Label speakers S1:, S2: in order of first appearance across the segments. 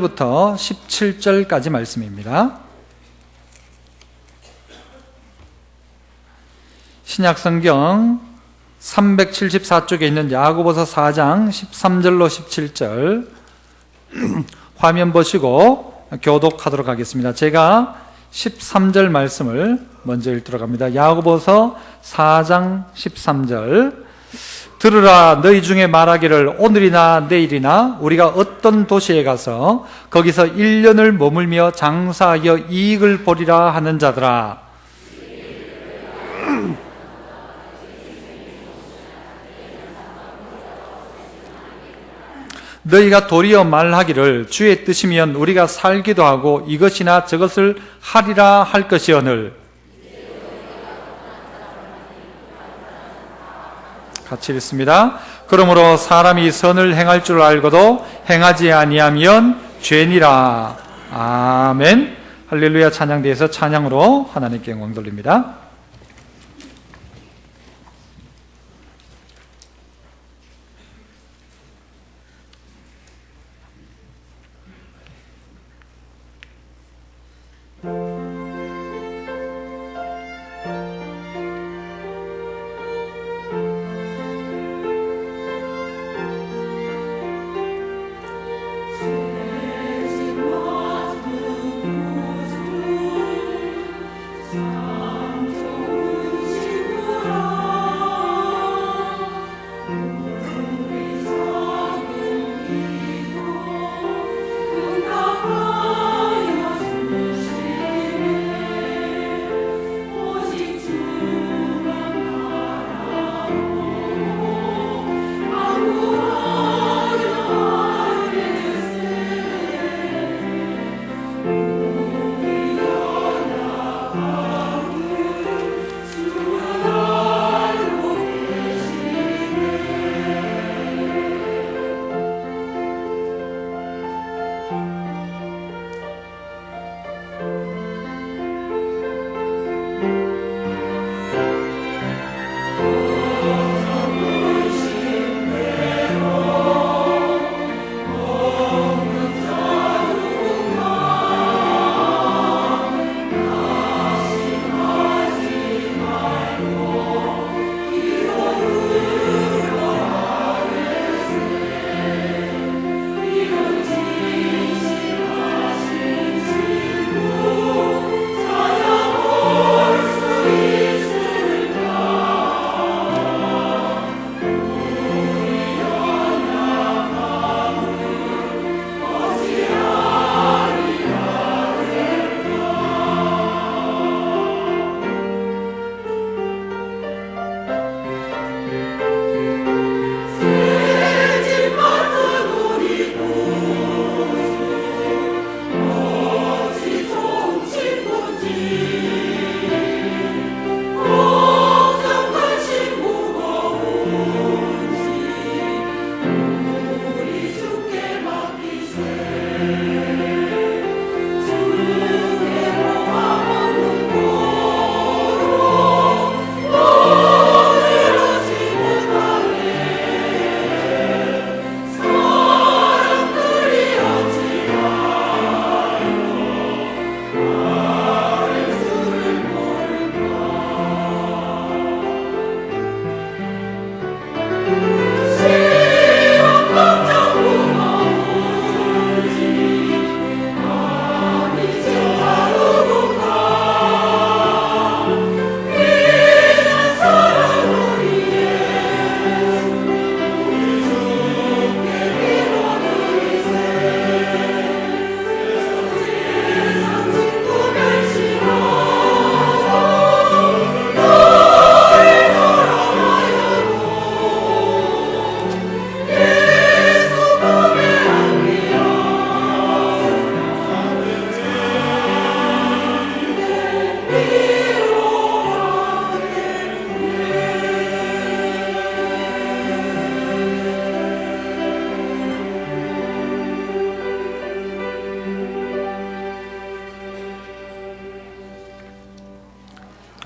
S1: 부터 17절까지 말씀입니다. 신약성경 374쪽에 있는 야고보서 4장 13절로 17절 화면 보시고 교독하도록 하겠습니다. 제가 13절 말씀을 먼저 읽도록 합니다. 야고보서 4장 13절. 들으라, 너희 중에 말하기를 오늘이나 내일이나 우리가 어떤 도시에 가서 거기서 1년을 머물며 장사하여 이익을 보리라 하는 자들아. 너희가 도리어 말하기를 주의 뜻이면 우리가 살기도 하고 이것이나 저것을 하리라 할 것이오늘. 같이 읽습니다. 그러므로 사람이 선을 행할 줄 알고도 행하지 아니하면 죄니라. 아멘. 할렐루야. 찬양대에서 찬양으로 하나님께 영광 돌립니다.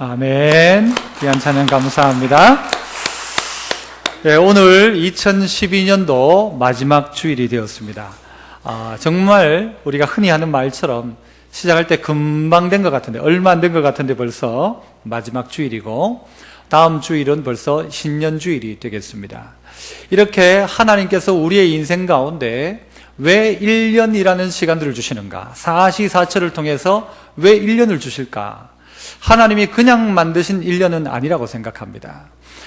S1: 아멘. 귀한 찬양 감사합니다. 네, 오늘 2012년도 마지막 주일이 되었습니다. 정말 우리가 흔히 하는 말처럼 시작할 때 금방 된 것 같은데, 얼마 안 된 것 같은데 벌써 마지막 주일이고 다음 주일은 벌써 신년주일이 되겠습니다. 이렇게 하나님께서 우리의 인생 가운데 왜 1년이라는 시간들을 주시는가? 사시사철을 통해서 왜 1년을 주실까? 하나님이 그냥 만드신 1년은 아니라고 생각합니다.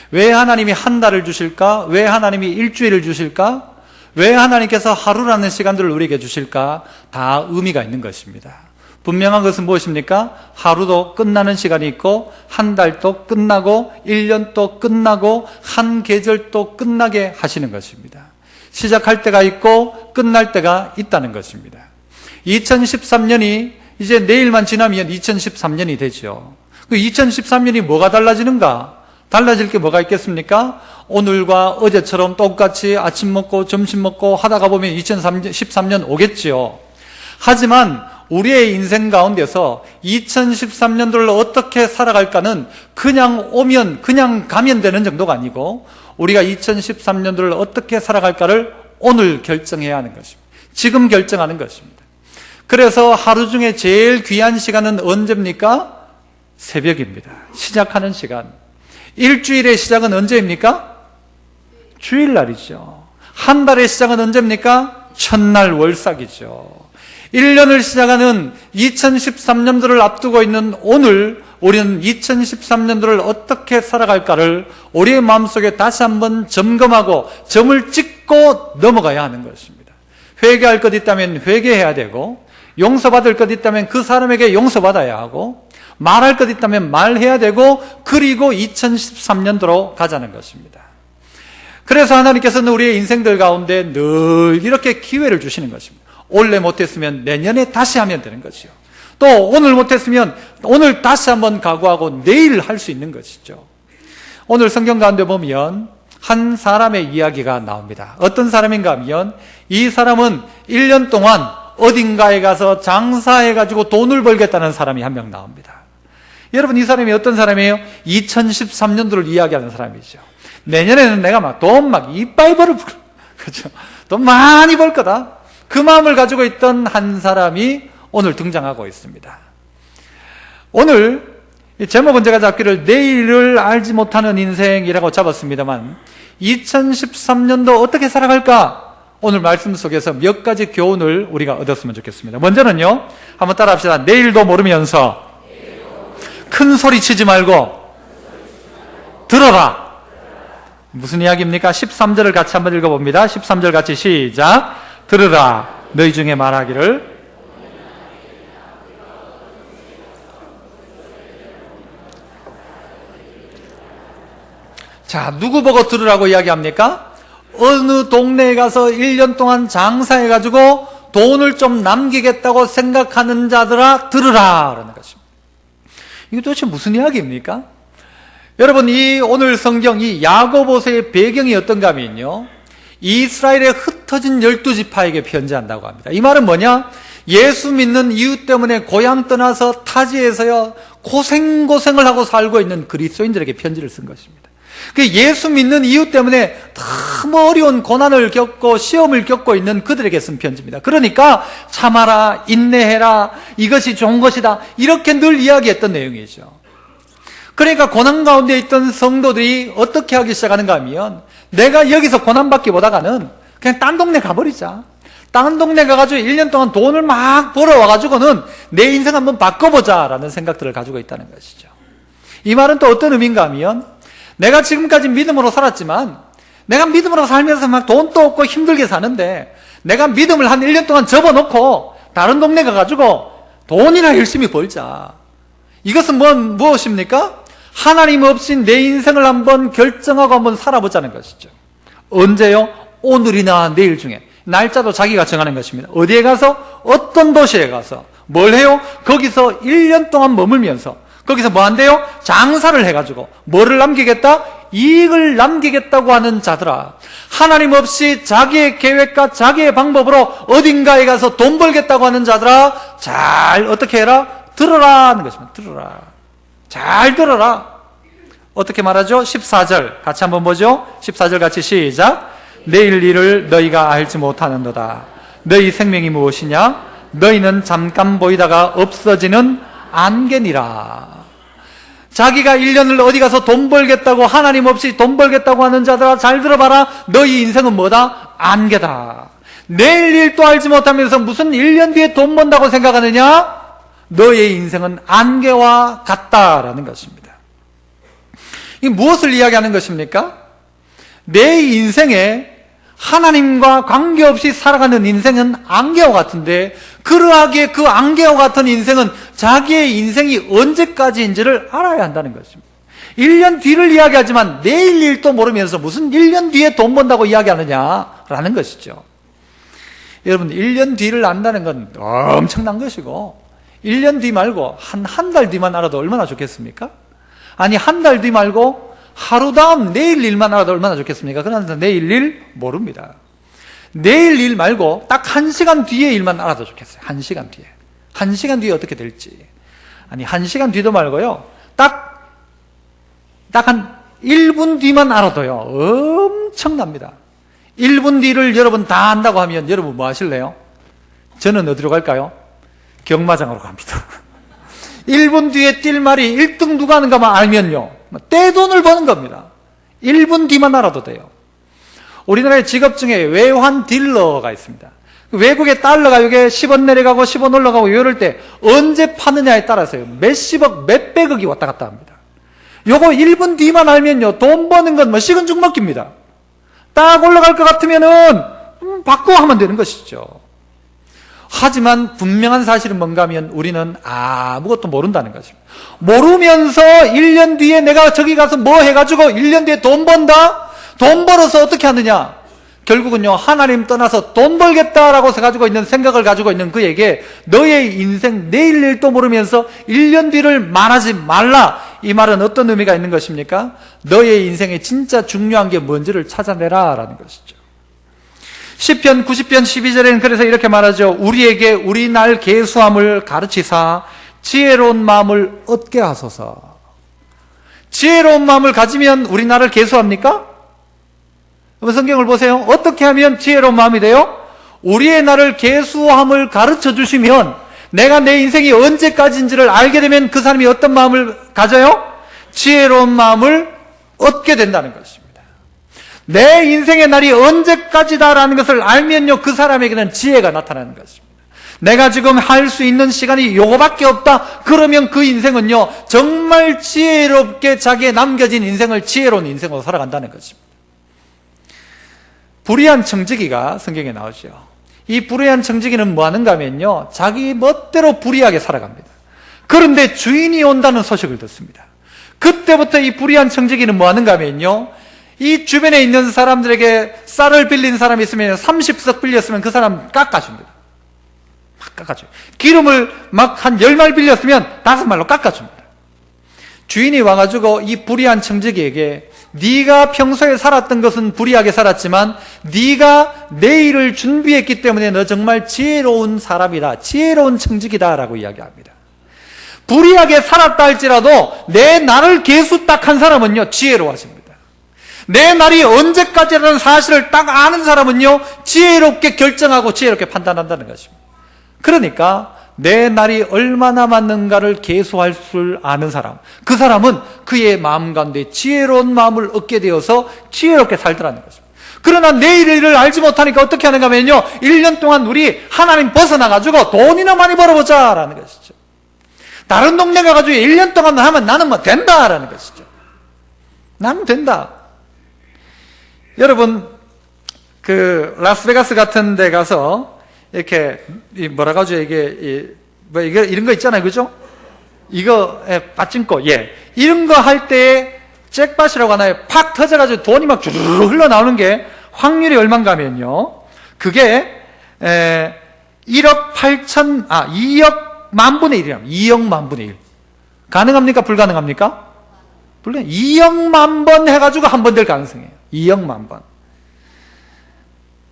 S1: 왜 하나님이 한 달을 주실까? 왜 하나님이 일주일을 주실까? 왜 하나님께서 하루라는 시간들을 우리에게 주실까? 다 의미가 있는 것입니다. 분명한 것은 무엇입니까? 하루도 끝나는 시간이 있고 한 달도 끝나고 1년도 끝나고 한 계절도 끝나게 하시는 것입니다. 시작할 때가 있고 끝날 때가 있다는 것입니다. 2013년이 이제 내일만 지나면 2013년이 되죠. 그 2013년이 뭐가 달라지는가? 달라질 게 뭐가 있겠습니까? 오늘과 어제처럼 똑같이 아침 먹고 점심 먹고 하다가 보면 2013년 오겠지요. 하지만 우리의 인생 가운데서 2013년도를 어떻게 살아갈까는 그냥 오면 그냥 가면 되는 정도가 아니고 우리가 2013년도를 어떻게 살아갈까를 오늘 결정해야 하는 것입니다. 지금 결정하는 것입니다. 그래서 하루 중에 제일 귀한 시간은 언제입니까? 새벽입니다. 시작하는 시간. 일주일의 시작은 언제입니까? 주일날이죠. 한 달의 시작은 언제입니까? 첫날 월삭이죠. 1년을 시작하는 2013년도를 앞두고 있는 오늘 우리는 2013년도를 어떻게 살아갈까를 우리의 마음속에 다시 한번 점검하고 점을 찍고 넘어가야 하는 것입니다. 회개할 것 있다면 회개해야 되고 용서받을 것 있다면 그 사람에게 용서받아야 하고 말할 것 있다면 말해야 되고 그리고 2013년도로 가자는 것입니다. 그래서 하나님께서는 우리의 인생들 가운데 늘 이렇게 기회를 주시는 것입니다. 올해 못했으면 내년에 다시 하면 되는 것이요. 또 오늘 못했으면 오늘 다시 한번 각오하고 내일 할 수 있는 것이죠. 오늘 성경 가운데 보면 한 사람의 이야기가 나옵니다. 어떤 사람인가 하면 이 사람은 1년 동안 어딘가에 가서 장사해가지고 돈을 벌겠다는 사람이 한 명 나옵니다. 여러분, 이 사람이 어떤 사람이에요? 2013년도를 이야기하는 사람이죠. 내년에는 내가 막 돈 이빨 벌을, 그렇죠? 돈 많이 벌 거다. 그 마음을 가지고 있던 한 사람이 오늘 등장하고 있습니다. 오늘 제목은 제가 잡기를 내일을 알지 못하는 인생이라고 잡았습니다만 2013년도 어떻게 살아갈까? 오늘 말씀 속에서 몇 가지 교훈을 우리가 얻었으면 좋겠습니다. 먼저는요, 한번 따라 합시다. 내일도 모르면서 큰 소리 치지 말고 들어라. 무슨 이야기입니까? 13절을 같이 한번 읽어봅니다. 13절 같이 시작. 들으라. 너희 중에 말하기를 자, 누구 보고 들으라고 이야기합니까? 어느 동네에 가서 1년 동안 장사해가지고 돈을 좀 남기겠다고 생각하는 자들아 들으라 라는 것입니다. 이게 도대체 무슨 이야기입니까? 여러분, 이 오늘 성경 이 야고보서의 배경이 어떤가 하면요, 이스라엘의 흩어진 12지파에게 편지한다고 합니다. 이 말은 뭐냐? 예수 믿는 이유 때문에 고향 떠나서 타지에서요 고생을 하고 살고 있는 그리스도인들에게 편지를 쓴 것입니다. 그 예수 믿는 이유 때문에 너무 어려운 고난을 겪고 시험을 겪고 있는 그들에게 쓴 편지입니다. 그러니까 참아라, 인내해라, 이것이 좋은 것이다, 이렇게 늘 이야기했던 내용이죠. 그러니까 고난 가운데 있던 성도들이 어떻게 하기 시작하는가 하면 내가 여기서 고난받기 보다가는 그냥 딴 동네 가버리자. 딴 동네 가가지고 1년 동안 돈을 막 벌어와가지고는 내 인생 한번 바꿔보자라는 생각들을 가지고 있다는 것이죠. 이 말은 또 어떤 의미인가 하면 내가 지금까지 믿음으로 살았지만 내가 믿음으로 살면서 막 돈도 없고 힘들게 사는데 내가 믿음을 한 1년 동안 접어놓고 다른 동네 가가지고 돈이나 열심히 벌자. 이것은 무엇입니까? 하나님 없이 내 인생을 한번 결정하고 한번 살아보자는 것이죠. 언제요? 오늘이나 내일 중에. 날짜도 자기가 정하는 것입니다. 어디에 가서, 어떤 도시에 가서 뭘 해요? 거기서 1년 동안 머물면서 거기서 뭐 한대요? 장사를 해가지고 뭐를 남기겠다? 이익을 남기겠다고 하는 자들아, 하나님 없이 자기의 계획과 자기의 방법으로 어딘가에 가서 돈 벌겠다고 하는 자들아, 잘 어떻게 해라? 들어라 하는 것입니다. 들어라. 잘 들어라. 어떻게 말하죠? 14절 같이 한번 보죠. 14절 같이 시작. 내일 일을 너희가 알지 못하는도다. 너희 생명이 무엇이냐? 너희는 잠깐 보이다가 없어지는 안개니라. 자기가 1년을 어디 가서 돈 벌겠다고, 하나님 없이 돈 벌겠다고 하는 자들아, 잘 들어봐라. 너희 인생은 뭐다? 안개다. 내일 일도 알지 못하면서 무슨 1년 뒤에 돈 번다고 생각하느냐? 너의 인생은 안개와 같다라는 것입니다. 이 무엇을 이야기하는 것입니까? 내 인생에 하나님과 관계없이 살아가는 인생은 안개와 같은데, 그러하기에 그 안개와 같은 인생은 자기의 인생이 언제까지인지를 알아야 한다는 것입니다. 1년 뒤를 이야기하지만 내일 일도 모르면서 무슨 1년 뒤에 돈 번다고 이야기하느냐라는 것이죠. 여러분, 1년 뒤를 안다는 건 엄청난 것이고, 1년 뒤 말고 한 달 뒤만 알아도 얼마나 좋겠습니까? 아니, 한 달 뒤 말고 하루 다음 내일 일만 알아도 얼마나 좋겠습니까? 그러나 내일 일 모릅니다. 내일 일 말고 딱 1시간 뒤의 일만 알아도 좋겠어요. 1시간 뒤에. 1시간 뒤에 어떻게 될지. 아니, 1시간 뒤도 말고요. 딱 한 1분 뒤만 알아도요. 엄청납니다. 1분 뒤를 여러분 다 안다고 하면 여러분 뭐 하실래요? 저는 어디로 갈까요? 경마장으로 갑니다. 1분 뒤에 뛸 말이 1등 누가 하는가만 알면요. 떼돈을 버는 겁니다. 1분 뒤만 알아도 돼요. 우리나라의 직업 중에 외환 딜러가 있습니다. 외국에 달러가 이게 10원 내려가고 10원 올라가고 이럴 때 언제 파느냐에 따라서요. 몇십억, 몇백억이 왔다 갔다 합니다. 요거 1분 뒤만 알면요. 돈 버는 건 뭐 식은 죽 먹기입니다. 딱 올라갈 것 같으면은 바꾸어 하면 되는 것이죠. 하지만 분명한 사실은 뭔가 하면 우리는 아무것도 모른다는 것입니다. 모르면서 1년 뒤에 내가 저기 가서 뭐 해가지고 1년 뒤에 돈 번다? 돈 벌어서 어떻게 하느냐? 결국은요, 하나님 떠나서 돈 벌겠다라고 가지고 있는 생각을 가지고 있는 그에게 너의 인생 내일 일도 모르면서 1년 뒤를 말하지 말라. 이 말은 어떤 의미가 있는 것입니까? 너의 인생에 진짜 중요한 게 뭔지를 찾아내라 라는 것이죠. 시편 90편 12절에는 그래서 이렇게 말하죠. 우리에게 우리 날 계수함을 가르치사 지혜로운 마음을 얻게 하소서. 지혜로운 마음을 가지면 우리 나를 계수합니까? 성경을 보세요. 어떻게 하면 지혜로운 마음이 돼요? 우리의 나를 계수함을 가르쳐 주시면 내가 내 인생이 언제까지인지를 알게 되면 그 사람이 어떤 마음을 가져요? 지혜로운 마음을 얻게 된다는 것입니다. 내 인생의 날이 언제까지다라는 것을 알면요, 그 사람에게는 지혜가 나타나는 것입니다. 내가 지금 할 수 있는 시간이 요거밖에 없다. 그러면 그 인생은요, 정말 지혜롭게 자기의 남겨진 인생을 지혜로운 인생으로 살아간다는 것입니다. 불의한 청지기가 성경에 나오죠. 이 불의한 청지기는 뭐 하는가 하면요, 자기 멋대로 불의하게 살아갑니다. 그런데 주인이 온다는 소식을 듣습니다. 그때부터 이 불의한 청지기는 뭐 하는가 하면요, 이 주변에 있는 사람들에게 쌀을 빌린 사람이 있으면 30석 빌렸으면 그 사람 깎아줍니다. 막 깎아줘요. 기름을 막 한 10말 빌렸으면 5말로 깎아줍니다. 주인이 와가지고 이 불의한 청지기에게 네가 평소에 살았던 것은 불의하게 살았지만 네가 내일을 준비했기 때문에 너 정말 지혜로운 사람이다. 지혜로운 청지기다 라고 이야기합니다. 불의하게 살았다 할지라도 내 날을 계수 딱 한 사람은요, 지혜로워집니다. 내 날이 언제까지라는 사실을 딱 아는 사람은요, 지혜롭게 결정하고 지혜롭게 판단한다는 것입니다. 그러니까 내 날이 얼마나 맞는가를 계수할 줄 아는 사람, 그 사람은 그의 마음 가운데 지혜로운 마음을 얻게 되어서 지혜롭게 살더라는 것입니다. 그러나 내일 일을 알지 못하니까 어떻게 하는가 하면요, 1년 동안 우리 하나님 벗어나가지고 돈이나 많이 벌어보자 라는 것이죠. 다른 동네 가가지고 1년 동안 하면 나는 뭐 된다 라는 것이죠. 나는 된다. 여러분, 그 라스베가스 같은 데 가서 이렇게 뭐라 가지고 이게 뭐 이게 이런 거 있잖아요, 그죠? 이거 빠찡거, 예, 이런 거 할 때에 잭팟이라고 하나요? 팍 터져가지고 돈이 막 주르르 흘러나오는 게 확률이 얼마인가 하면요, 그게 2억 만분의 1이랍니다. 2억 만분의 1. 가능합니까? 불가능합니까? 불가능. 2억 만 번 해가지고 한 번 될 가능성이에요. 2억 만 번.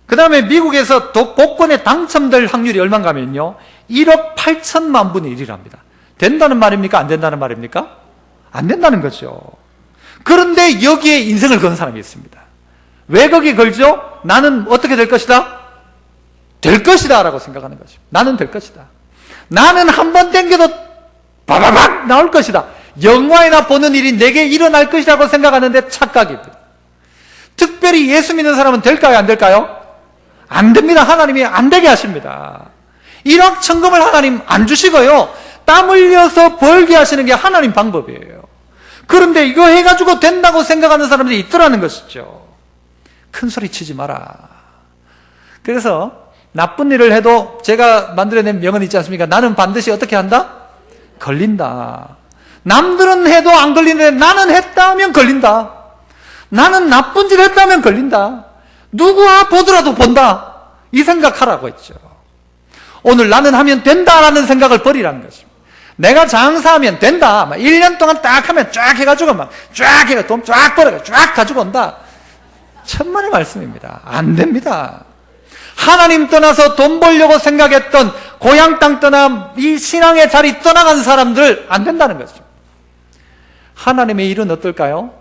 S1: 그 다음에 미국에서 복권에 당첨될 확률이 얼마인가 하면요, 1억 8천만 분의 1이랍니다. 된다는 말입니까? 안 된다는 말입니까? 안 된다는 거죠. 그런데 여기에 인생을 건 사람이 있습니다. 왜 거기 걸죠? 나는 어떻게 될 것이다? 될 것이다 라고 생각하는 것입니다. 나는 될 것이다. 나는 한 번 땡겨도 바바박 나올 것이다. 영화에나 보는 일이 내게 일어날 것이라고 생각하는데 착각입니다. 특별히 예수 믿는 사람은 될까요? 안 될까요? 안 됩니다. 하나님이 안 되게 하십니다. 일확천금을 하나님 안 주시고요. 땀 흘려서 벌게 하시는 게 하나님 방법이에요. 그런데 이거 해가지고 된다고 생각하는 사람들이 있더라는 것이죠. 큰 소리 치지 마라. 그래서 나쁜 일을 해도 제가 만들어낸 명언이 있지 않습니까? 나는 반드시 어떻게 한다? 걸린다. 남들은 해도 안 걸리는데 나는 했다 하면 걸린다. 나는 나쁜 짓 했다 하면 걸린다. 누구와 보더라도 본다. 이 생각하라고 했죠. 오늘 나는 하면 된다라는 생각을 버리라는 것입니다. 내가 장사하면 된다. 1년 동안 딱 하면 쫙 해가지고 쫙 해가 돈 쫙 벌어가 쫙 가지고 온다. 천만의 말씀입니다. 안 됩니다. 하나님 떠나서 돈 벌려고 생각했던 고향 땅 떠나 이 신앙의 자리 떠나간 사람들 안 된다는 거죠. 하나님의 일은 어떨까요?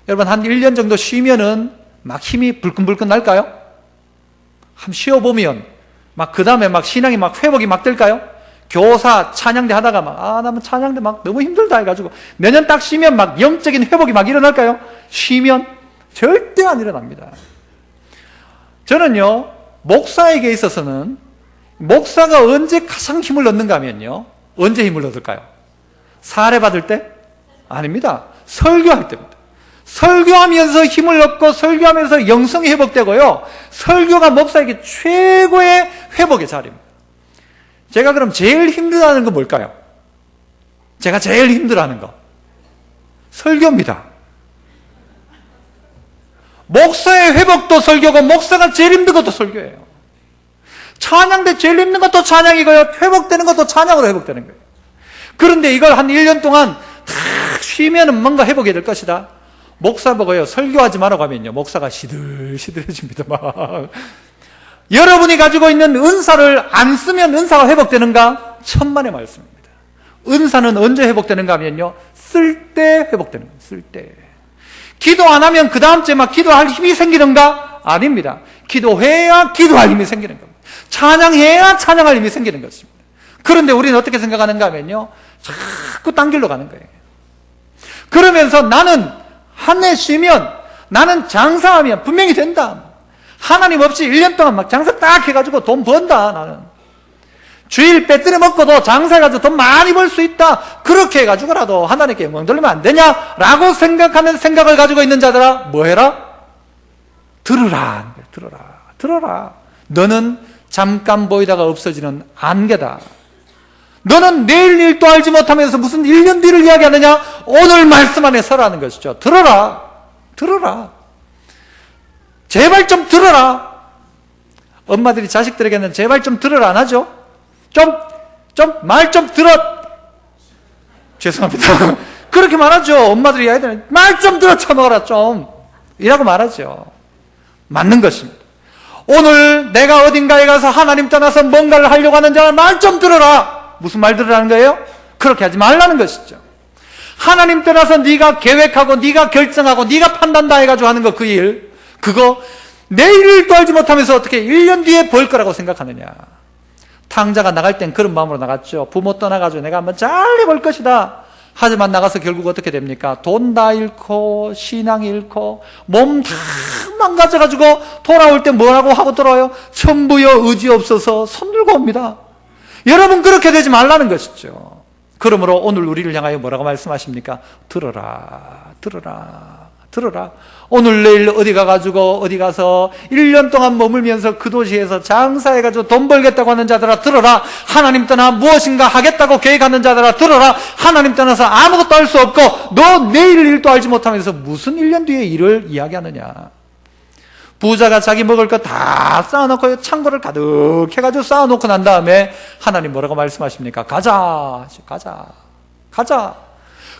S1: 여러분 한 1년 정도 쉬면은 막 힘이 불끈불끈 날까요? 한번 쉬어보면 막 그 다음에 막 신앙이 막 회복이 막 될까요? 교사 찬양대 하다가 막 나는 찬양대 막 너무 힘들다 해가지고 몇 년 딱 쉬면 막 영적인 회복이 막 일어날까요? 쉬면 절대 안 일어납니다. 저는요 목사에게 있어서는 목사가 언제 가장 힘을 얻는가 하면요 언제 힘을 얻을까요? 사례 받을 때? 아닙니다. 설교할 때입니다. 설교하면서 힘을 얻고 설교하면서 영성이 회복되고요. 설교가 목사에게 최고의 회복의 자리입니다. 제가 그럼 제일 힘들어하는 건 뭘까요? 제가 제일 힘들어하는 거 설교입니다. 목사의 회복도 설교고 목사가 제일 힘든 것도 설교예요. 찬양대 제일 힘든 것도 찬양이고요. 회복되는 것도 찬양으로 회복되는 거예요. 그런데 이걸 한 1년 동안 탁 쉬면은 뭔가 회복이 될 것이다. 목사 보고요 설교하지 말라고 하면요 목사가 시들시들해집니다. 막 여러분이 가지고 있는 은사를 안 쓰면 은사가 회복되는가? 천만의 말씀입니다. 은사는 언제 회복되는가 하면요 쓸 때 회복되는 거예요. 쓸 때. 기도 안 하면 그 다음 주에 막 기도할 힘이 생기는가? 아닙니다. 기도해야 기도할 힘이 생기는 겁니다. 찬양해야 찬양할 힘이 생기는 것입니다. 그런데 우리는 어떻게 생각하는가 하면요 자꾸 딴 길로 가는 거예요. 그러면서 나는 한 해 쉬면 나는 장사하면 분명히 된다. 하나님 없이 1년 동안 막 장사 딱 해가지고 돈 번다. 나는 주일 빼뜨려 먹고도 장사해가지고 돈 많이 벌 수 있다. 그렇게 해가지고라도 하나님께 영광 돌리면 안 되냐라고 생각하는 생각을 가지고 있는 자들아 뭐 해라? 들으라. 들어라. 너는 잠깐 보이다가 없어지는 안개다. 너는 내일 일도 알지 못하면서 무슨 1년 뒤를 이야기하느냐? 오늘 말씀 안에 서라는 것이죠. 들어라. 제발 좀 들어라. 엄마들이 자식들에게는 제발 좀 들어라 안 하죠? 말 좀 들어. 죄송합니다. 그렇게 말하죠. 엄마들이 아이들은 말 좀 들어 쳐먹어라 좀. 이라고 말하죠. 맞는 것입니다. 오늘 내가 어딘가에 가서 하나님 떠나서 뭔가를 하려고 하는 자는 말 좀 들어라. 무슨 말 들으라는 거예요? 그렇게 하지 말라는 것이죠. 하나님 떠나서 네가 계획하고 네가 결정하고 네가 판단 다 해가지고 하는 거 그 일 그거 내일 일도 알지 못하면서 어떻게 1년 뒤에 벌 거라고 생각하느냐. 탕자가 나갈 땐 그런 마음으로 나갔죠. 부모 떠나가지고 내가 한번 잘 해볼 것이다. 하지만 나가서 결국 어떻게 됩니까? 돈 다 잃고 신앙 잃고 몸 다 망가져가지고 돌아올 때 뭐라고 하고 돌아와요? 천부여 의지 없어서 손 들고 옵니다. 여러분 그렇게 되지 말라는 것이죠. 그러므로 오늘 우리를 향하여 뭐라고 말씀하십니까? 들어라. 오늘 내일 어디 가서 1년 동안 머물면서 그 도시에서 장사해가지고 돈 벌겠다고 하는 자들아 들어라. 하나님 떠나 무엇인가 하겠다고 계획하는 자들아 들어라. 하나님 떠나서 아무것도 할 수 없고 너 내일 일도 알지 못하면서 무슨 1년 뒤에 일을 이야기하느냐. 부자가 자기 먹을 거 다 쌓아놓고 창고를 가득 해가지고 쌓아놓고 난 다음에 하나님 뭐라고 말씀하십니까? 가자.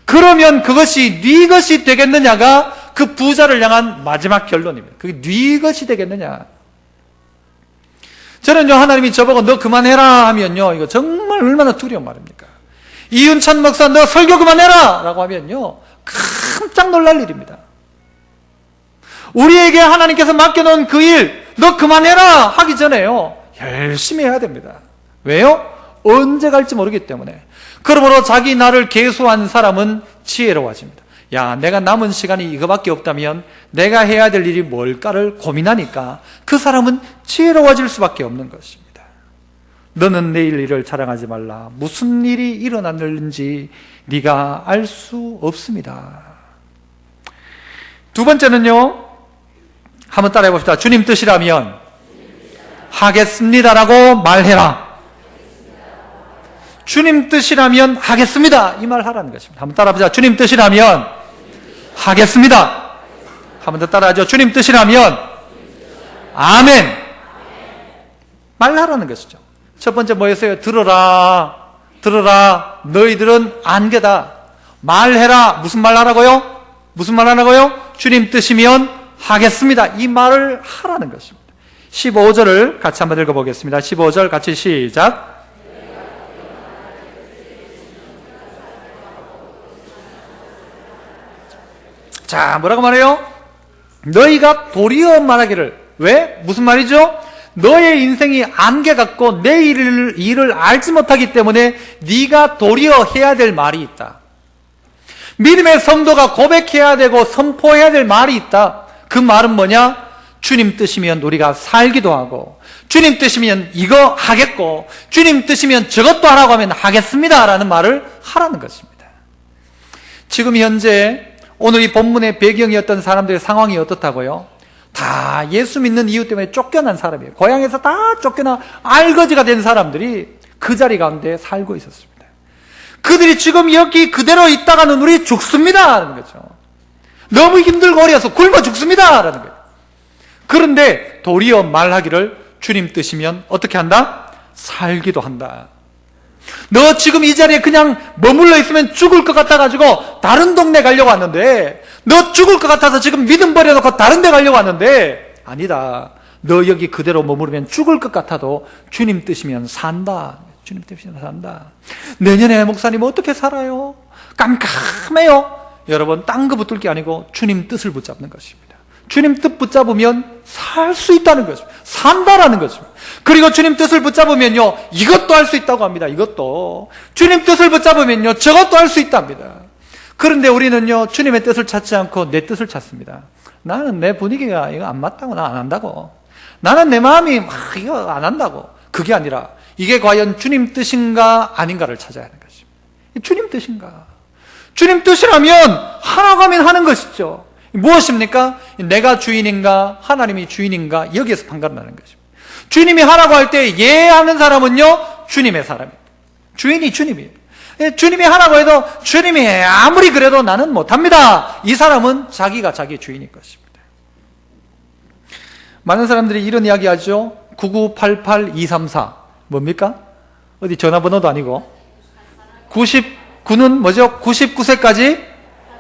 S1: 그러면 그것이 네 것이 되겠느냐가 그 부자를 향한 마지막 결론입니다. 그게 네 것이 되겠느냐. 저는요 하나님이 저보고 너 그만해라 하면요 이거 정말 얼마나 두려운 말입니까? 이윤찬 목사 너 설교 그만해라 라고 하면요 깜짝 놀랄 일입니다. 우리에게 하나님께서 맡겨놓은 그 일 너 그만해라 하기 전에요 열심히 해야 됩니다. 왜요? 언제 갈지 모르기 때문에. 그러므로 자기 나를 계수한 사람은 지혜로워집니다. 야, 내가 남은 시간이 이거밖에 없다면 내가 해야 될 일이 뭘까를 고민하니까 그 사람은 지혜로워질 수밖에 없는 것입니다. 너는 내일 일을 자랑하지 말라. 무슨 일이 일어났는지 네가 알 수 없습니다. 두 번째는요, 한번 따라해 봅시다. 주님 뜻이라면 하겠습니다라고 말해라. 주님 뜻이라면 하겠습니다. 이 말 하라는 것입니다. 한번 따라해보자. 주님 뜻이라면 하겠습니다. 한 번 더 따라하죠. 주님 뜻이라면 아멘. 말하라는 것이죠. 첫 번째 뭐였어요? 들어라. 들어라. 너희들은 안개다. 말해라. 무슨 말 하라고요? 무슨 말 하라고요? 주님 뜻이면 하겠습니다. 이 말을 하라는 것입니다. 15절을 같이 한번 읽어보겠습니다. 15절 같이 시작. 자, 뭐라고 말해요? 너희가 도리어 말하기를. 왜? 무슨 말이죠? 너의 인생이 안개 같고 내 일을 알지 못하기 때문에 네가 도리어 해야 될 말이 있다. 믿음의 성도가 고백해야 되고 선포해야 될 말이 있다. 그 말은 뭐냐? 주님 뜻이면 우리가 살기도 하고, 주님 뜻이면 이거 하겠고, 주님 뜻이면 저것도 하라고 하면 하겠습니다 라는 말을 하라는 것입니다. 지금 현재 오늘 이 본문의 배경이었던 사람들의 상황이 어떻다고요? 다 예수 믿는 이유 때문에 쫓겨난 사람이에요. 고향에서 다 쫓겨나 알거지가 된 사람들이 그 자리 가운데 살고 있었습니다. 그들이 지금 여기 그대로 있다가는 우리 죽습니다 라는 거죠. 너무 힘들고 어려서 굶어 죽습니다 라는 거예요. 그런데 도리어 말하기를 주님 뜻이면 어떻게 한다? 살기도 한다. 너 지금 이 자리에 그냥 머물러 있으면 죽을 것 같아가지고 다른 동네 가려고 하는데, 너 죽을 것 같아서 지금 믿음 버려놓고 다른 데 가려고 하는데, 아니다. 너 여기 그대로 머무르면 죽을 것 같아도 주님 뜻이면 산다. 주님 뜻이면 산다. 내년에 목사님 어떻게 살아요? 깜깜해요. 여러분, 딴 거 붙들 게 아니고 주님 뜻을 붙잡는 것입니다. 주님 뜻 붙잡으면 살 수 있다는 것입니다. 산다라는 것입니다. 그리고 주님 뜻을 붙잡으면요, 이것도 할 수 있다고 합니다. 이것도. 주님 뜻을 붙잡으면요, 저것도 할 수 있답니다. 그런데 우리는요, 주님의 뜻을 찾지 않고 내 뜻을 찾습니다. 나는 내 분위기가 이거 안 맞다고 나 안 한다고. 나는 내 마음이 이거 안 한다고. 그게 아니라 이게 과연 주님 뜻인가 아닌가를 찾아야 하는 것입니다. 주님 뜻인가? 주님 뜻이라면 하라고 하면 하는 것이죠. 무엇입니까? 내가 주인인가 하나님이 주인인가 여기에서 판가름나는 것입니다. 주님이 하라고 할 때 예 하는 사람은요, 주님의 사람입니다. 주인이 주님이에요. 주님이 하라고 해도 주님이 아무리 그래도 나는 못합니다. 이 사람은 자기가 자기 주인일 것입니다. 많은 사람들이 이런 이야기 하죠. 9988234 뭡니까? 어디 전화번호도 아니고 99는 뭐죠? 99세까지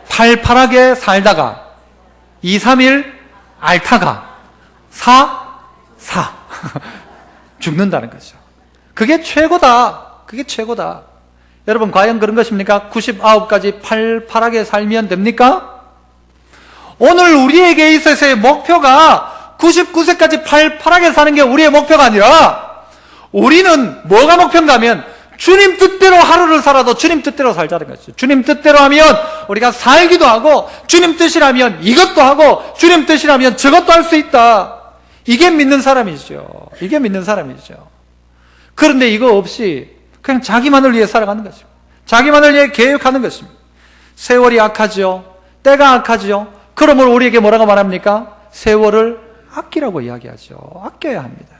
S1: 팔팔하게 살다가 231 앓다가 4 죽는다는 거죠. 그게 최고다. 그게 최고다. 여러분, 과연 그런 것입니까? 99까지 팔팔하게 살면 됩니까? 오늘 우리에게 있어서의 목표가 99세까지 팔팔하게 사는 게 우리의 목표가 아니라, 우리는 뭐가 목표인가 하면 주님 뜻대로 하루를 살아도 주님 뜻대로 살자는 것이죠. 주님 뜻대로 하면 우리가 살기도 하고, 주님 뜻이라면 이것도 하고, 주님 뜻이라면 저것도 할 수 있다. 이게 믿는 사람이죠. 이게 믿는 사람이죠. 그런데 이거 없이 그냥 자기만을 위해 살아가는 것입니다. 자기만을 위해 계획하는 것입니다. 세월이 악하죠. 때가 악하죠. 그러므로 우리에게 뭐라고 말합니까? 세월을 아끼라고 이야기하죠. 아껴야 합니다.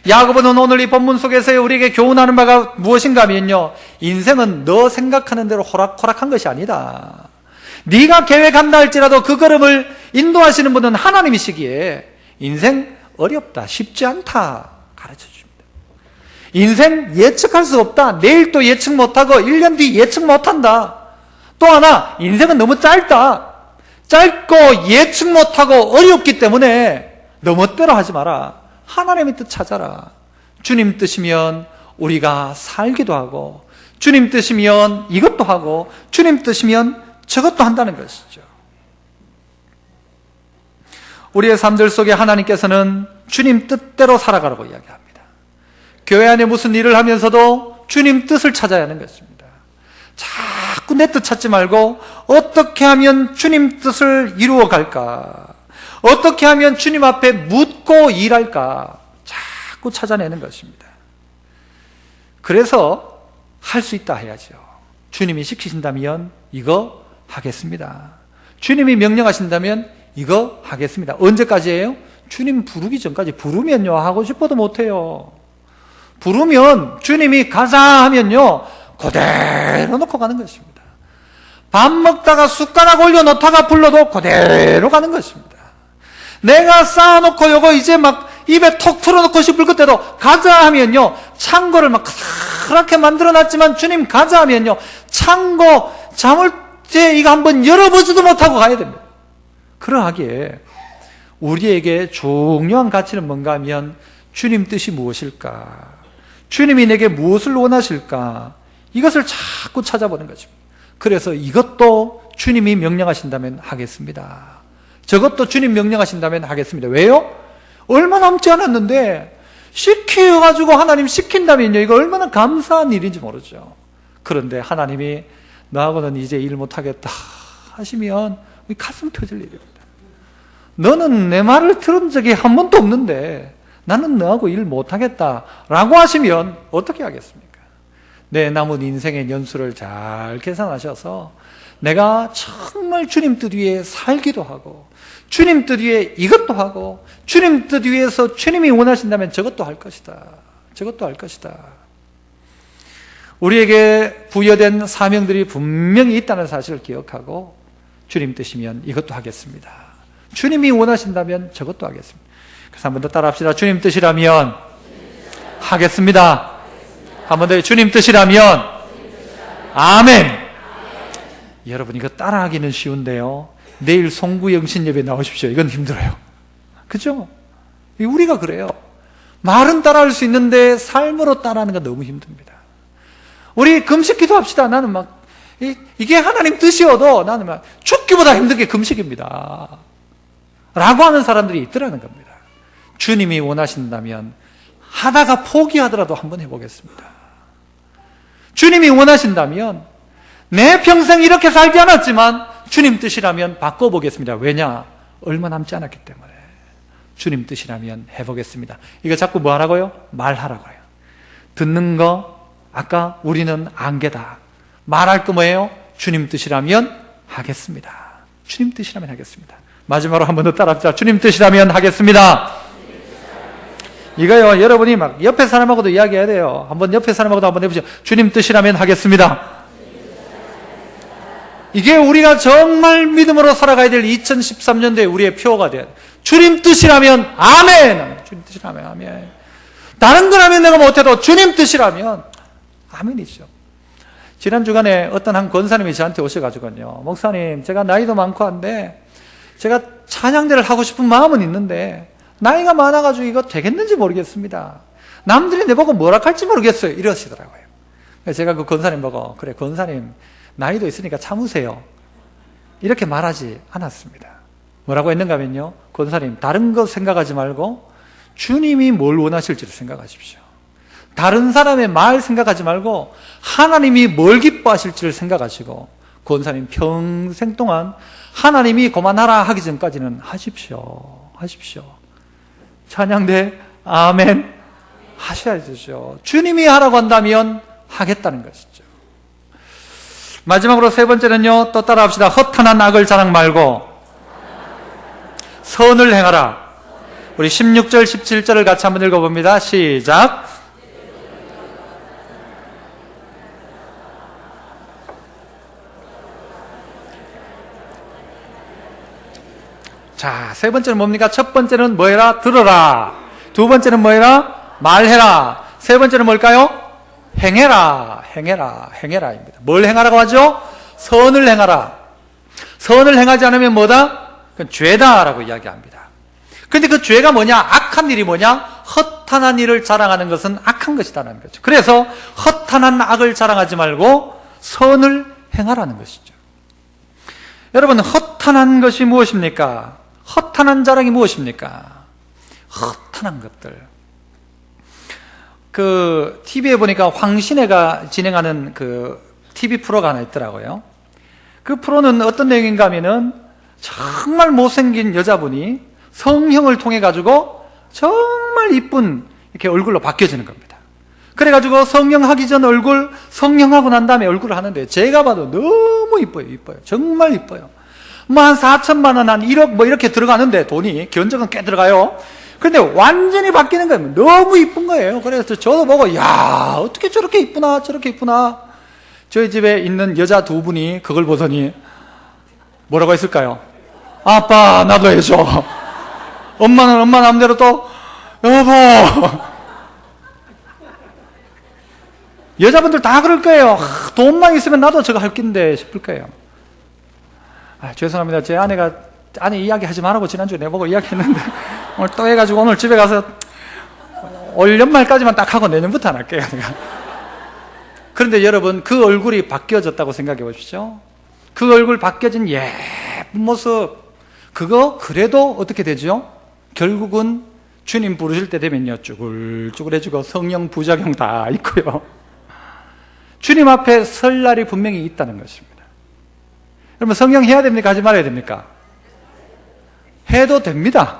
S1: 야고보는 오늘 이 본문 속에서 우리에게 교훈하는 바가 무엇인가 하면요, 인생은 너 생각하는 대로 호락호락한 것이 아니다. 네가 계획한다 할지라도 그 걸음을 인도하시는 분은 하나님이시기에 인생 어렵다, 쉽지 않다 가르쳐 줍니다. 인생 예측할 수 없다. 내일 또 예측 못하고 1년 뒤 예측 못한다. 또 하나, 인생은 너무 짧다. 짧고 예측 못하고 어렵기 때문에 너 멋대로 하지 마라. 하나님의 뜻 찾아라. 주님 뜻이면 우리가 살기도 하고, 주님 뜻이면 이것도 하고, 주님 뜻이면 저것도 한다는 것이죠. 우리의 삶들 속에 하나님께서는 주님 뜻대로 살아가라고 이야기합니다. 교회 안에 무슨 일을 하면서도 주님 뜻을 찾아야 하는 것입니다. 자꾸 내 뜻 찾지 말고 어떻게 하면 주님 뜻을 이루어 갈까? 어떻게 하면 주님 앞에 묻고 일할까? 자꾸 찾아내는 것입니다. 그래서 할 수 있다 해야죠. 주님이 시키신다면 이거 하겠습니다. 주님이 명령하신다면 이거 하겠습니다. 언제까지예요? 주님 부르기 전까지. 부르면요, 하고 싶어도 못해요. 부르면 주님이 가자 하면요, 그대로 놓고 가는 것입니다. 밥 먹다가 숟가락 올려놓다가 불러도 그대로 가는 것입니다. 내가 쌓아놓고 요거 이제 막 입에 톡 풀어놓고 싶을 그때도 가자 하면요, 창고를 막 그렇게 만들어놨지만 주님 가자 하면요, 창고 자물쇠 이거 한번 열어보지도 못하고 가야 됩니다. 그러하기에 우리에게 중요한 가치는 뭔가 하면 주님 뜻이 무엇일까? 주님이 내게 무엇을 원하실까? 이것을 자꾸 찾아보는 것입니다. 그래서 이것도 주님이 명령하신다면 하겠습니다. 저것도 주님 명령하신다면 하겠습니다. 왜요? 얼마 남지 않았는데 시켜가지고 하나님 시킨다면요, 이거 얼마나 감사한 일인지 모르죠. 그런데 하나님이 너하고는 이제 일 못하겠다 하시면 가슴 터질 일입니다. 너는 내 말을 들은 적이 한 번도 없는데 나는 너하고 일 못하겠다라고 하시면 어떻게 하겠습니까? 내 남은 인생의 연수를 잘 계산하셔서 내가 정말 주님 뜻 위에 살기도 하고 주님 뜻 위에 이것도 하고 주님 뜻 위에서 주님이 원하신다면 저것도 할 것이다. 저것도 할 것이다. 우리에게 부여된 사명들이 분명히 있다는 사실을 기억하고 주님 뜻이면 이것도 하겠습니다. 주님이 원하신다면 저것도 하겠습니다. 그래서 한 번 더 따라합시다. 주님 뜻이라면 하겠습니다. 한 번 더 주님 뜻이라면 아멘. 여러분 이거 따라하기는 쉬운데요, 내일 송구영신 예배 나오십시오. 이건 힘들어요. 그죠? 우리가 그래요. 말은 따라할 수 있는데 삶으로 따라하는 건 너무 힘듭니다. 우리 금식 기도합시다. 나는 막 이게 하나님 뜻이어도 나는 막 죽기보다 힘든 게 금식입니다 라고 하는 사람들이 있더라는 겁니다. 주님이 원하신다면 하다가 포기하더라도 한번 해보겠습니다. 주님이 원하신다면 내 평생 이렇게 살지 않았지만 주님 뜻이라면 바꿔보겠습니다. 왜냐? 얼마 남지 않았기 때문에. 주님 뜻이라면 해보겠습니다. 이거 자꾸 뭐 하라고요? 말하라고요. 듣는 거 아까 우리는 안개다. 말할 거 뭐예요? 주님 뜻이라면 하겠습니다. 주님 뜻이라면 하겠습니다. 마지막으로 한 번 더 따라합시다. 주님 뜻이라면 하겠습니다. 이거요, 여러분이 막 옆에 사람하고도 이야기해야 돼요. 한번 옆에 사람하고도 한번 해보시죠. 주님 뜻이라면 하겠습니다. 이게 우리가 정말 믿음으로 살아가야 될 2013년도에 우리의 표어가 돼요. 주님 뜻이라면 아멘. 주님 뜻이라면 아멘. 다른 거라면 내가 못해도 주님 뜻이라면 아멘이죠. 지난 주간에 어떤 한 권사님이 저한테 오셔가지고요, 목사님, 제가 나이도 많고 한데 제가 찬양대를 하고 싶은 마음은 있는데 나이가 많아가지고 이거 되겠는지 모르겠습니다. 남들이 내보고 뭐라 할지 모르겠어요. 이러시더라고요. 그래서 제가 그 권사님 보고, 그래, 권사님 나이도 있으니까 참으세요, 이렇게 말하지 않았습니다. 뭐라고 했는가 하면요, 권사님 다른 거 생각하지 말고 주님이 뭘 원하실지를 생각하십시오. 다른 사람의 말 생각하지 말고 하나님이 뭘 기뻐하실지를 생각하시고 권사님 평생 동안 하나님이 그만하라 하기 전까지는 하십시오. 찬양대 아멘 하셔야 되죠. 주님이 하라고 한다면 하겠다는 것이죠. 마지막으로 세 번째는요, 또 따라합시다. 허탄한 악을 자랑 말고 선을 행하라. 우리 16절 17절을 같이 한번 읽어봅니다. 시작. 자, 세 번째는 뭡니까? 첫 번째는 뭐해라? 들어라. 두 번째는 뭐해라? 말해라. 세 번째는 뭘까요? 행해라. 행해라입니다. 뭘 행하라고 하죠? 선을 행하라. 선을 행하지 않으면 뭐다? 그건 죄다라고 이야기합니다. 그런데 그 죄가 뭐냐? 악한 일이 뭐냐? 허탄한 일을 자랑하는 것은 악한 것이다라는 거죠. 그래서 허탄한 악을 자랑하지 말고 선을 행하라는 것이죠. 여러분, 허탄한 것이 무엇입니까? 허탄한 자랑이 무엇입니까? 허탄한 것들. 그 TV에 보니까 황신혜가 진행하는 그 TV 프로가 하나 있더라고요. 그 프로는 어떤 내용인가 하면은 정말 못생긴 여자분이 성형을 통해 가지고 정말 이쁜 이렇게 얼굴로 바뀌어지는 겁니다. 그래가지고 성형하기 전 얼굴, 성형하고 난 다음에 얼굴을 하는데 제가 봐도 너무 이뻐요. 정말 이뻐요. 뭐 한 4천만 원, 한 1억 뭐 이렇게 들어가는데 돈이 견적은 꽤 들어가요. 그런데 완전히 바뀌는 거예요. 너무 이쁜 거예요. 그래서 저도 보고 야, 어떻게 저렇게 이쁘나 저렇게 이쁘나. 저희 집에 있는 여자 두 분이 그걸 보더니 뭐라고 했을까요? 아빠 나도 해줘. 엄마는 엄마 마음대로 또 여보. 여자분들 다 그럴 거예요. 돈만 있으면 나도 저거 할 낀데 싶을 거예요. 죄송합니다. 제 아내 이야기 하지 말라고 지난주에 내보고 이야기했는데 오늘 또 해가지고 오늘 집에 가서 올 연말까지만 딱 하고 내년부터 안 할게요. 그런데 여러분, 그 얼굴이 바뀌어졌다고 생각해 보십시오. 그 얼굴 바뀌어진 예쁜 모습, 그거 그래도 어떻게 되죠? 결국은 주님 부르실 때 되면요, 쭈글쭈글해지고 성령 부작용 다 있고요. 주님 앞에 설 날이 분명히 있다는 것입니다. 여러분, 성령 해야 됩니까? 하지 말아야 됩니까? 해도 됩니다.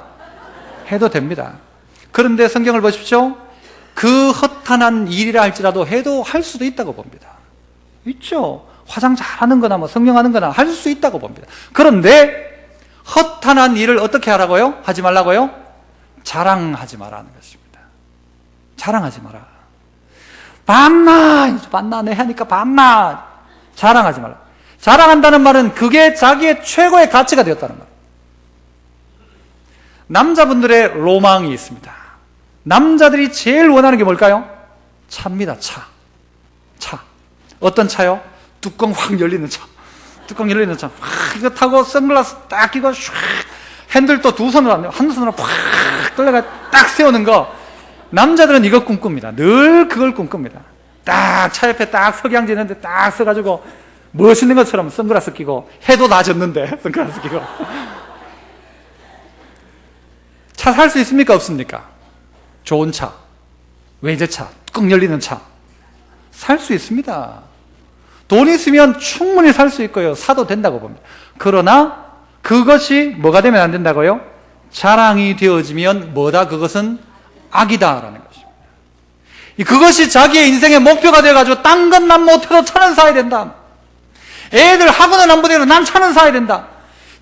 S1: 해도 됩니다. 그런데 성경을 보십시오. 그 허탄한 일이라 할지라도 해도 할 수도 있다고 봅니다. 있죠. 화장 잘하는 거나 뭐 성령하는 거나 할 수 있다고 봅니다. 그런데 허탄한 일을 어떻게 하라고요? 하지 말라고요? 자랑하지 마라는 것입니다. 자랑하지 마라. 밤나 내 하니까 밤나. 자랑하지 말라. 자랑한다는 말은 그게 자기의 최고의 가치가 되었다는 말. 남자분들의 로망이 있습니다. 남자들이 제일 원하는 게 뭘까요? 차입니다. 차. 어떤 차요? 뚜껑 확 열리는 차. 이거 타고 선글라스 딱 끼고 슉 핸들 또 두 손으로 한 손으로 팍 돌려가 딱 세우는 거. 남자들은 이거 꿈꿉니다. 늘 그걸 꿈꿉니다. 딱 차 옆에 딱 석양지는데 딱 서가지고 멋있는 것처럼 선글라스 끼고 해도 다 졌는데 선글라스 끼고. 차 살 수 있습니까? 없습니까? 좋은 차, 외제차, 뚜껑 열리는 차 살 수 있습니다. 돈 있으면 충분히 살 수 있고요. 사도 된다고 봅니다. 그러나 그것이 뭐가 되면 안 된다고요? 자랑이 되어지면 뭐다? 그것은 악이다라는 것입니다. 그것이 자기의 인생의 목표가 되어가지고 딴 건 난 못해도 차는 사야 된다. 애들 학원은 안 보내도 난 차는 사야 된다.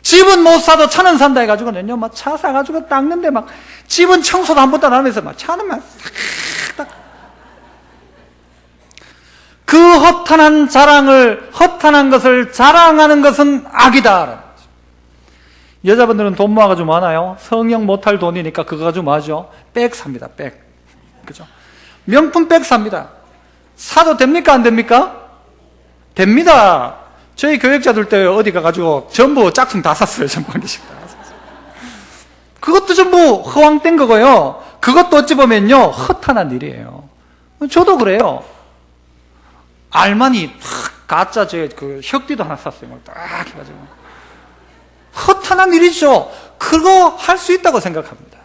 S1: 집은 못 사도 차는 산다 해가지고는요, 막 차 사가지고 닦는데 막 집은 청소도 한 번도 안 하면서 막 차는 막 싹. 그 허탄한 것을 자랑하는 것은 악이다. 여자분들은 돈 모아가지고 뭐 하나요? 성형 못할 돈이니까 그거 가지고 뭐 하죠? 백 삽니다, 백. 그죠? 명품 백 삽니다. 사도 됩니까? 안 됩니까? 됩니다. 저희 교역자들 때 어디 가가지고 전부 짝퉁 다 샀어요. 전부 한 개씩 다 샀어요. 그것도 전부 허황된 거고요. 그것도 어찌 보면요, 허탄한 일이에요. 저도 그래요. 알마니 가짜 그 혁띠도 하나 샀어요. 막 딱 해가지고. 허탄한 일이죠. 그거 할 수 있다고 생각합니다.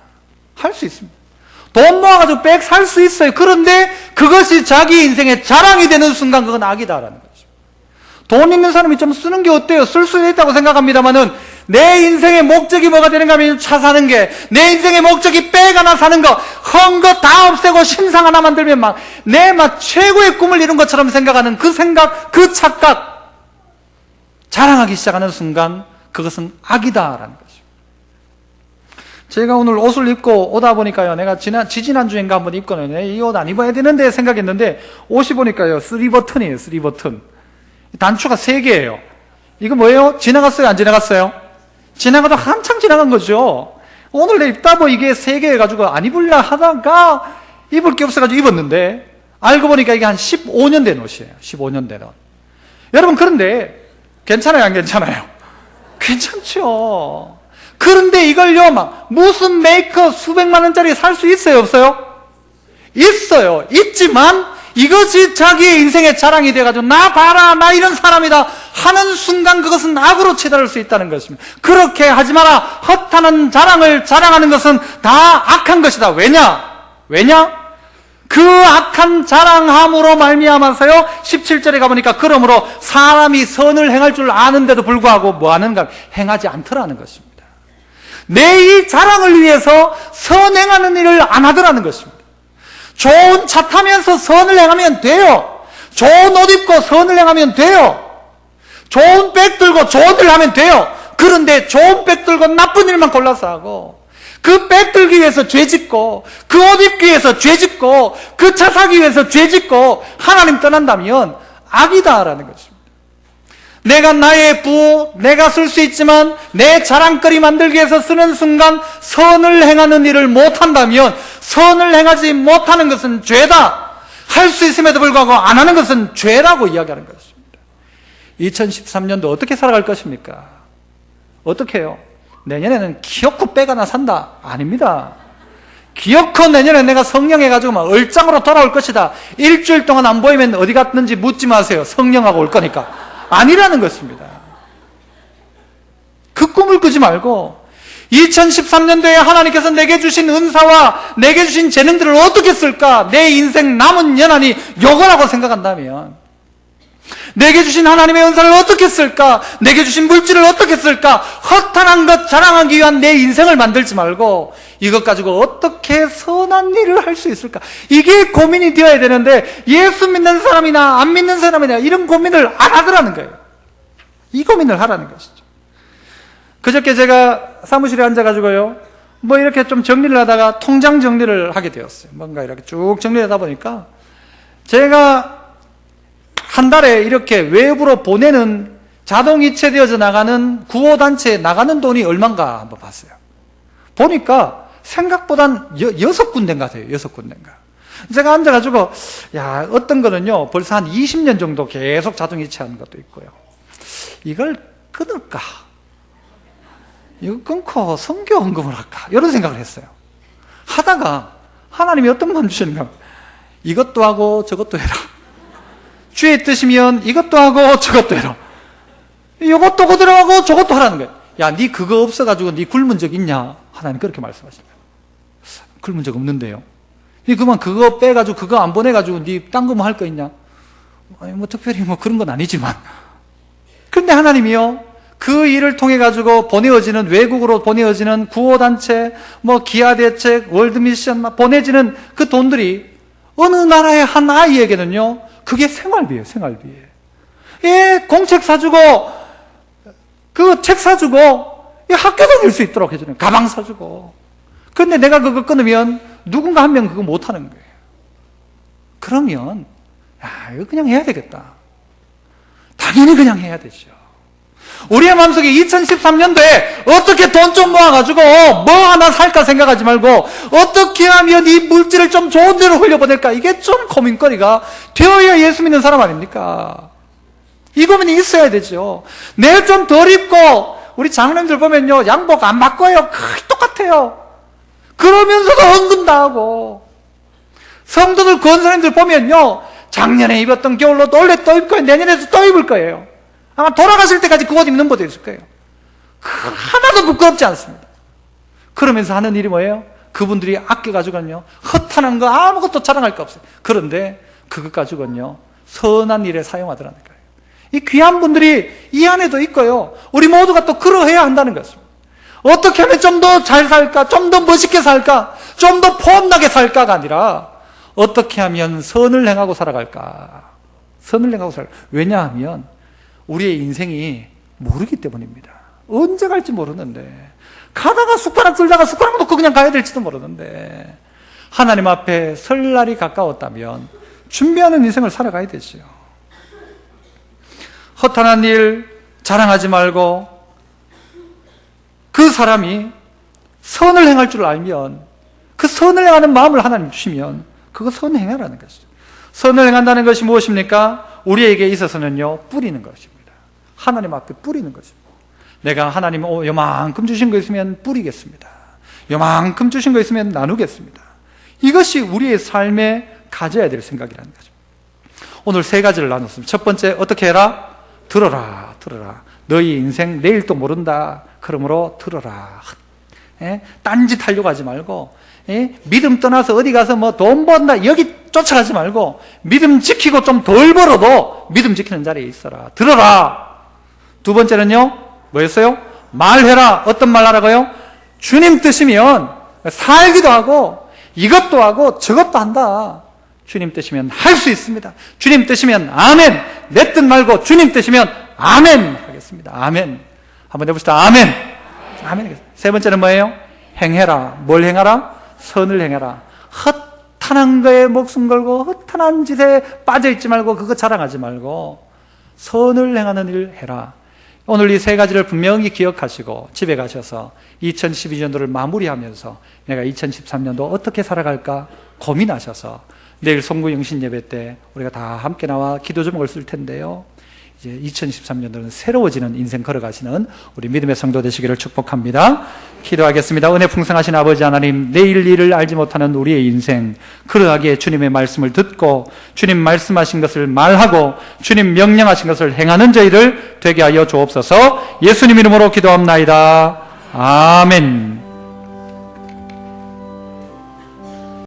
S1: 할 수 있습니다. 돈 모아가지고 백 살 수 있어요. 그런데 그것이 자기 인생의 자랑이 되는 순간 그건 악이다라는 거죠. 돈 있는 사람이 좀 쓰는 게 어때요? 쓸 수 있다고 생각합니다만은 내 인생의 목적이 뭐가 되는가 하면 차 사는 게, 내 인생의 목적이 백 하나 사는 거, 헌 거 다 없애고 신상 하나 만들면 내 최고의 꿈을 이룬 것처럼 생각하는 그 생각, 그 착각, 자랑하기 시작하는 순간 그것은 악이다라는 거죠. 제가 오늘 옷을 입고 오다 보니까요, 내가 지지난주인가 한번 입고는 이 옷 안 입어야 되는데 생각했는데 옷이 보니까요, 3버튼이에요. 3버튼. 단추가 3개예요. 이거 뭐예요? 지나갔어요? 안 지나갔어요? 지나가도 한참 지나간 거죠. 오늘 내 입다 뭐 이게 3개 해가지고 안 입을라 하다가 입을 게 없어가지고 입었는데 알고 보니까 이게 한 15년 된 옷이에요. 15년 된 옷. 여러분, 그런데 괜찮아요? 안 괜찮아요? 괜찮죠. 그런데 이걸요, 무슨 메이커 수백만 원짜리 살 수 있어요? 없어요? 있어요. 있지만 이것이 자기의 인생의 자랑이 돼가지고 나 봐라, 나 이런 사람이다 하는 순간 그것은 악으로 치달을 수 있다는 것입니다. 그렇게 하지 마라. 허탄한 자랑을 자랑하는 것은 다 악한 것이다. 왜냐? 그 악한 자랑함으로 말미암아서요, 17절에 가보니까 그러므로 사람이 선을 행할 줄 아는데도 불구하고 뭐 하는가? 행하지 않더라는 것입니다. 내 이 자랑을 위해서 선행하는 일을 안 하더라는 것입니다. 좋은 차 타면서 선을 행하면 돼요. 좋은 옷 입고 선을 행하면 돼요. 좋은 백 들고 좋은 일 하면 돼요. 그런데 좋은 백 들고 나쁜 일만 골라서 하고, 그 백 들기 위해서 죄 짓고, 그 옷 입기 위해서 죄 짓고, 그 차 사기 위해서 죄 짓고 하나님 떠난다면 악이다라는 것입니다. 내가 나의 부호, 내가 쓸 수 있지만 내 자랑거리 만들기 위해서 쓰는 순간 선을 행하는 일을 못한다면, 선을 행하지 못하는 것은 죄다. 할 수 있음에도 불구하고 안 하는 것은 죄라고 이야기하는 것입니다. 2013년도 어떻게 살아갈 것입니까? 어떻게 해요? 내년에는 기어코 백 하나 산다? 아닙니다. 기어코 내년에 내가 성령해가지고 막 얼짱으로 돌아올 것이다. 일주일 동안 안 보이면 어디 갔는지 묻지 마세요. 성령하고 올 거니까. 아니라는 것입니다. 그 꿈을 꾸지 말고 2013년도에 하나님께서 내게 주신 은사와 내게 주신 재능들을 어떻게 쓸까? 내 인생 남은 연한이 요거라고 생각한다면, 내게 주신 하나님의 은사를 어떻게 쓸까? 내게 주신 물질을 어떻게 쓸까? 허탄한 것 자랑하기 위한 내 인생을 만들지 말고 이것 가지고 어떻게 선한 일을 할 수 있을까? 이게 고민이 되어야 되는데, 예수 믿는 사람이나 안 믿는 사람이나 이런 고민을 안 하더라는 거예요. 이 고민을 하라는 것이죠. 그저께 제가 사무실에 앉아가지고요, 뭐 이렇게 좀 정리를 하다가 통장 정리를 하게 되었어요. 뭔가 이렇게 쭉 정리를 하다 보니까 제가 한 달에 이렇게 외부로 보내는, 자동 이체되어져 나가는 구호단체에 나가는 돈이 얼마인가 한번 봤어요. 보니까 생각보단 6군데인가 같아요. 6군데인가. 제가 앉아가지고, 야, 어떤 거는요, 벌써 한 20년 정도 계속 자동 이체하는 것도 있고요. 이걸 끊을까? 이거 끊고 선교 헌금을 할까? 이런 생각을 했어요. 하다가 하나님이 어떤 마음 주셨는가? 이것도 하고 저것도 해라. 주의 뜻이면 이것도 하고 저것도 해라. 이것도 그대로 하고 저것도 하라는 거예요. 야, 네 그거 없어가지고 네 굶은 적 있냐? 하나님 그렇게 말씀하시는 거예요. 굶은 적 없는데요. 네 그만 그거 빼가지고 그거 안 보내가지고 네 딴 거 뭐 할 거 있냐? 아니, 뭐 특별히 뭐 그런 건 아니지만. 그런데 하나님이요, 그 일을 통해 가지고 보내어지는, 외국으로 보내어지는 구호단체, 뭐 기아대책, 월드미션 보내지는 그 돈들이 어느 나라의 한 아이에게는요, 그게 생활비예요. 생활비. 예, 공책 사주고, 그 책 사주고, 예, 학교 다닐 수 있도록 해주는, 가방 사주고. 그런데 내가 그거 끊으면 누군가 한 명 그거 못하는 거예요. 그러면 야, 이거 그냥 해야 되겠다. 당연히 그냥 해야 되죠. 우리의 마음속에 2013년도에 어떻게 돈 좀 모아가지고 뭐 하나 살까 생각하지 말고, 어떻게 하면 이 물질을 좀 좋은 데로 흘려보낼까, 이게 좀 고민거리가 되어야 예수 믿는 사람 아닙니까? 이 고민이 있어야 되죠. 내 좀 덜 입고, 우리 장로님들 보면요, 양복 안 바꿔요. 거의 똑같아요. 그러면서도 헌금 다 하고, 성도들 권사님들 보면요, 작년에 입었던 겨울로 올해 또 입고 내년에도 또 입을 거예요. 아마 돌아가실 때까지 그 옷 입는 것도 있을 거예요. 하나도 부끄럽지 않습니다. 그러면서 하는 일이 뭐예요? 그분들이 아껴가지고는요, 허탄한 거 아무것도 자랑할 거 없어요. 그런데 그것 가지고는요, 선한 일에 사용하더라는 거예요. 이 귀한 분들이 이 안에도 있고요, 우리 모두가 또 그러해야 한다는 것입니다. 어떻게 하면 좀 더 잘 살까? 좀 더 멋있게 살까? 좀 더 폼나게 살까가 아니라, 어떻게 하면 선을 행하고 살아갈까? 선을 행하고 살아갈까? 왜냐하면 우리의 인생이 모르기 때문입니다. 언제 갈지 모르는데, 가다가 숟가락 들다가 숟가락 놓고 그냥 가야 될지도 모르는데, 하나님 앞에 설 날이 가까웠다면 준비하는 인생을 살아가야 되죠. 허탄한 일 자랑하지 말고, 그 사람이 선을 행할 줄 알면, 그 선을 행하는 마음을 하나님 주시면 그거 선행하라는 것이죠. 선을 행한다는 것이 무엇입니까? 우리에게 있어서는요, 뿌리는 것입니다. 하나님 앞에 뿌리는 것입니다. 내가 하나님 요만큼 주신 거 있으면 뿌리겠습니다. 요만큼 주신 거 있으면 나누겠습니다. 이것이 우리의 삶에 가져야 될 생각이라는 거죠. 오늘 세 가지를 나눴습니다. 첫 번째, 어떻게 해라? 들어라, 들어라. 너희 인생 내일도 모른다. 그러므로 들어라. 딴짓 하려고 하지 말고, 믿음 떠나서 어디 가서 뭐 돈 번다 여기 쫓아가지 말고, 믿음 지키고 좀 덜 벌어도 믿음 지키는 자리에 있어라. 들어라. 두 번째는요, 뭐였어요? 말해라. 어떤 말 하라고요? 주님 뜻이면 살기도 하고 이것도 하고 저것도 한다. 주님 뜻이면 할 수 있습니다. 주님 뜻이면 아멘. 내 뜻 말고 주님 뜻이면 아멘 하겠습니다. 아멘. 한번 해봅시다. 아멘. 아멘. 세 번째는 뭐예요? 행해라. 뭘 행하라? 선을 행해라. 허탄한 거에 목숨 걸고 허탄한 짓에 빠져있지 말고 그거 자랑하지 말고 선을 행하는 일 해라. 오늘 이 세 가지를 분명히 기억하시고 집에 가셔서 2012년도를 마무리하면서 내가 2013년도 어떻게 살아갈까 고민하셔서 내일 송구영신 예배 때 우리가 다 함께 나와 기도 제목을 쓸 텐데요. 이제 2013년도는 새로워지는 인생 걸어가시는 우리 믿음의 성도 되시기를 축복합니다. 기도하겠습니다. 은혜 풍성하신 아버지 하나님, 내일 일을 알지 못하는 우리의 인생, 그러하기에 주님의 말씀을 듣고 주님 말씀하신 것을 말하고 주님 명령하신 것을 행하는 저희들 되게 하여 주옵소서. 예수님 이름으로 기도합나이다. 아멘.